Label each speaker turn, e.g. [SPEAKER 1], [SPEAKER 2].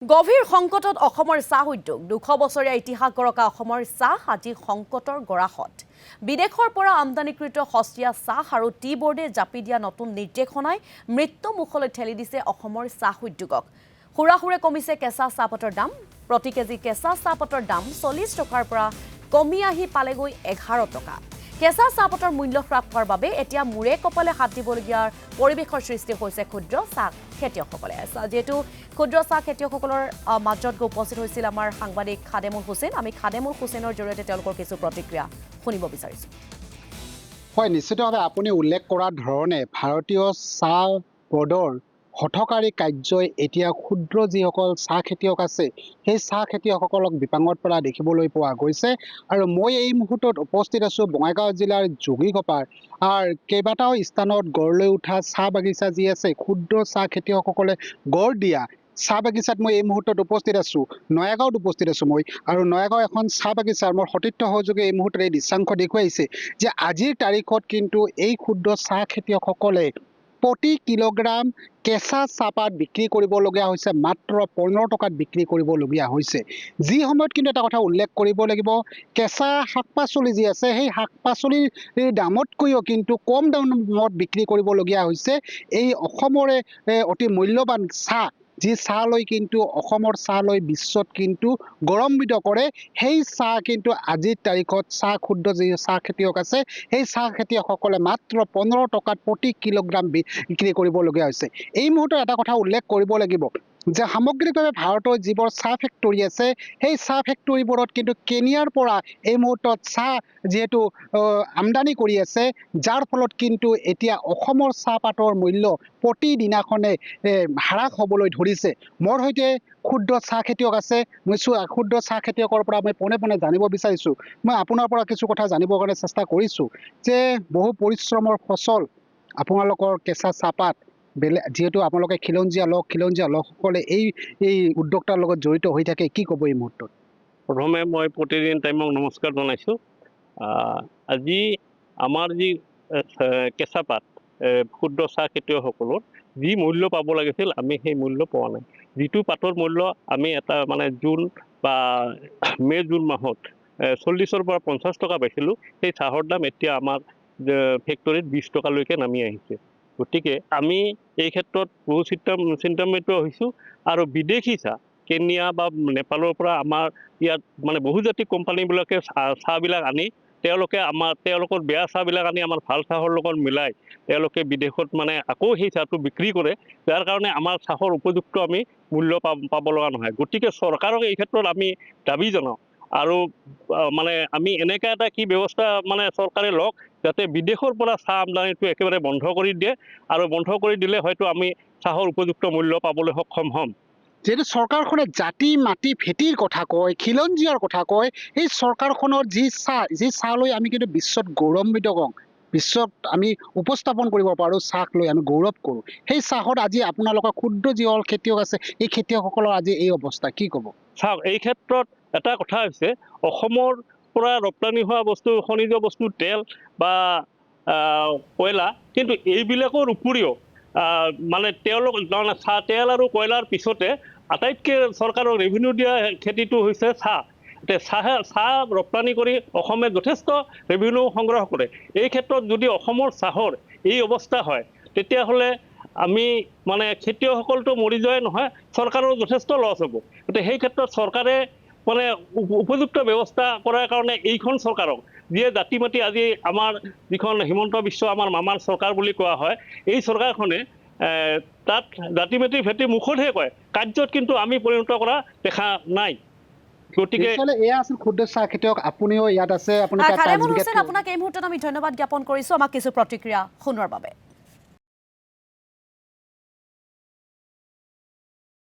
[SPEAKER 1] গভীৰ সংকটত অসমৰ চাহ উদ্যোগ ২০০ বছৰীয়া ইতিহাস গৰকা অসমৰ চাহ আজি সংকটৰ গৰাহত বিদেশৰ পৰা আমদানিকৃত সস্তীয়া চাহ আৰু টি বোৰ্ডে জাপি দিয়া নতুন নিৰ্দেশনাই মৃত্যু মুখলৈ ঠেলি দিছে অসমৰ চাহ উদ্যোগক হুৰাহুৰে কমিছে কেঁচা চাহপাতৰ দাম প্ৰতি কেজি কেঁচা চাহপাতৰ দাম ৪০ টকাৰ পৰা কমি আহি পালেগৈ ১১ টকা কেঁচা চাহপাতৰ মূল্য হ্ৰাস হোৱাৰ বাবে এতিয়া মূৰে কপালে হাত দিবলগীয়া পৰিৱেশৰ সৃষ্টি হৈছে ক্ষুদ্ৰ চাহ খেতিয়কসকলে যেহেতু ক্ষুদ্ৰ চাহ খেতিয়কসকলৰ মাজত উপস্থিত হৈছিল আমাৰ সাংবাদিক খাদেমুল হুছেইন আমি খাদেমুল হুছেইনৰ জৰিয়তে তেওঁলোকৰ কিছু প্ৰতিক্ৰিয়া শুনিব বিচাৰিছো
[SPEAKER 2] হয় নিশ্চিতভাৱে আপুনি উল্লেখ কৰাৰ ধৰণে ভাৰতীয় চাহ বোৰ্ডৰ হঠকাৰী কাৰ্যই এতিয়া ক্ষুদ্ৰ যিসকল চাহ খেতিয়ক আছে সেই চাহ খেতিয়কসকলক বিপাঙত পৰা দেখিবলৈ পোৱা গৈছে আৰু মই এই মুহূৰ্তত উপস্থিত আছো বঙাইগাঁও জিলাৰ যোগীঘোপাৰ আৰু কেইবাটাও স্থানত গঢ় লৈ উঠা চাহ বাগিচা যি আছে ক্ষুদ্ৰ চাহ খেতিয়কসকলে গঢ় দিয়া চাহ বাগিচাত মই এই মুহূৰ্তত উপস্থিত আছো নয়াগাঁৱত উপস্থিত আছো মই আৰু নয়াগাঁও এখন চাহ বাগিচাৰ মোৰ সতীৰ্থ সহযোগে এই মুহূৰ্তত এই দৃশ্যাংশ দেখুৱাইছে যে আজিৰ তাৰিখত কিন্তু এই ক্ষুদ্ৰ চাহ খেতিয়কসকলে প্ৰতি কিলোগ্ৰাম কেঁচা চাহপাত বিক্ৰী কৰিবলগীয়া হৈছে মাত্ৰ ১৫ টকাত বিক্ৰী কৰিবলগীয়া হৈছে যি সময়ত কিন্তু এটা কথা উল্লেখ কৰিব লাগিব কেঁচা শাক পাচলি যি আছে সেই শাক পাচলিৰ দামতকৈও কিন্তু কম দামত বিক্ৰী কৰিবলগীয়া হৈছে এই অসমৰে অতি মূল্যৱান চাহ যি চাহ লৈ কিন্তু অসমৰ চাহ লৈ বিশ্বত কিন্তু গৌৰৱান্বিত কৰে সেই চাহ কিন্তু আজিৰ তাৰিখত চাহ ক্ষুদ্ৰ যি চাহ খেতিয়ক আছে সেই চাহ খেতিয়কসকলে মাত্ৰ ১৫ টকাত প্ৰতি কিলোগ্ৰাম বিক্ৰী কৰিবলগীয়া হৈছে এই মুহূৰ্তত এটা কথা উল্লেখ কৰিব লাগিব যে সামগ্ৰিকভাৱে ভাৰতৰ যিবোৰ চাহ ফেক্টৰী আছে সেই চাহ ফেক্টৰীবোৰত কিন্তু কেনিয়াৰ পৰা এই মুহূৰ্তত চাহ যিহেতু আমদানি কৰি আছে যাৰ ফলত কিন্তু এতিয়া অসমৰ চাহপাতৰ মূল্য প্ৰতিদিনাখনে হ্ৰাস হ'বলৈ ধৰিছে মোৰ সৈতে ক্ষুদ্ৰ চাহ খেতিয়ক আছে মই ক্ষুদ্ৰ চাহ খেতিয়কৰ পৰা মই পোনে পোনে জানিব বিচাৰিছোঁ মই আপোনাৰ পৰা কিছু কথা জানিবৰ কাৰণে চেষ্টা কৰিছোঁ যে বহু পৰিশ্ৰমৰ ফচল আপোনালোকৰ কেঁচা চাহপাত যেহেতু আপোনালোকে খিলঞ্জীয়া লোকসকলে এই উদ্যোগটাৰ লগত জড়িত হৈ থাকে কি ক'ব এই মুহূৰ্তত
[SPEAKER 3] প্ৰথমে মই প্ৰতিদিন টাইমক নমস্কাৰ জনাইছোঁ আজি আমাৰ যি কেঁচা পাত ক্ষুদ্ৰ চাহ খেতিয়কসকলৰ যি মূল্য পাব লাগিছিল আমি সেই মূল্য পোৱা নাই যিটো পাতৰ মূল্য আমি এটা মানে জুন বা জুন মাহত ৪০ৰ পৰা ৫০ টকা পাইছিলোঁ সেই চাহৰ দাম এতিয়া আমাৰ ফেক্টৰীত ২০ টকালৈকে নামি আহিছে গতিকে আমি এই ক্ষেত্ৰত বহু চিন্তান্বিত হৈছোঁ আৰু বিদেশী চাহ কেনিয়া বা নেপালৰ পৰা আমাৰ ইয়াত মানে বহুজাতিক কোম্পানীবিলাকে চাহবিলাক আনি তেওঁলোকৰ বেয়া চাহবিলাক আনি আমাৰ ভাল চাহৰ লগত মিলাই তেওঁলোকে বিদেশত মানে আকৌ সেই চাহটো বিক্ৰী কৰে যাৰ কাৰণে আমাৰ চাহৰ উপযুক্ত আমি মূল্য পাব লগা নহয় গতিকে চৰকাৰক এই ক্ষেত্ৰত আমি দাবী জনাওঁ আৰু মানে আমি এনেকুৱা এটা কি ব্যৱস্থা মানে চৰকাৰে লওক যাতে বিদেশৰ পৰা চাহ আমদানিটো একেবাৰে বন্ধ কৰি দিয়ে আৰু বন্ধ কৰি দিলে হয়তো আমি চাহৰ উপযুক্ত মূল্য পাবলৈ সক্ষম হ'ম
[SPEAKER 2] যিহেতু চৰকাৰখনে জাতি মাটি ভেটিৰ কথা কয় খিলঞ্জীয়াৰ কথা কয় সেই চৰকাৰখনৰ যি চাহ লৈ আমি কিন্তু বিশ্বত গৌৰৱান্বিত কওঁ বিশ্বত আমি উপস্থাপন কৰিব পাৰোঁ চাহ লৈ আমি গৌৰৱ কৰোঁ সেই চাহত আজি আপোনালোকৰ ক্ষুদ্ৰ যিসকল খেতিয়ক আছে এই খেতিয়কসকলৰ আজি এই অৱস্থা কি ক'ব
[SPEAKER 3] চাওক এই ক্ষেত্ৰত এটা কথা হৈছে অসমৰ পৰা ৰপ্তানি হোৱা বস্তু খনিজ বস্তু তেল বা কয়লা কিন্তু এইবিলাকৰ উপৰিও মানে তেওঁলোক চাহ তেল আৰু কয়লাৰ পিছতে আটাইতকৈ চৰকাৰক ৰেভিনিউ দিয়া খেতিটো হৈছে চাহ এতিয়া চাহ ৰপ্তানি কৰি অসমে যথেষ্ট ৰেভিনিউ সংগ্ৰহ কৰে এই ক্ষেত্ৰত যদি অসমৰ চাহৰ এই অৱস্থা হয় তেতিয়াহ'লে আমি মানে খেতিয়কসকলটো মৰি যোৱাই নহয় চৰকাৰৰ যথেষ্ট লছ হ'ব গতিকে সেই ক্ষেত্ৰত চৰকাৰে মানে উপযুক্ত ব্যৱস্থা কৰাৰ কাৰণে এইখন চৰকাৰক যিয়ে জাতি মাতি আজি আমাৰ যিখন হিমন্ত বিশ্ব আমাৰ মামাৰ চৰকাৰ বুলি কোৱা হয় এই চৰকাৰখনে তাত জাতি মাতি ভেটি মুখতহে কয় কাৰ্যত কিন্তু আমি পৰিণত কৰা দেখা নাই গতিকে
[SPEAKER 2] এয়া আছিল ক্ষুদ্ৰ চাহ খেতিয়ক আপুনিও ইয়াত আছে
[SPEAKER 1] আপোনাক এই মুহূৰ্তত আমি ধন্যবাদ জ্ঞাপন কৰিছোঁ আমাক কিছু প্ৰতিক্ৰিয়া শুনোৱাৰ বাবে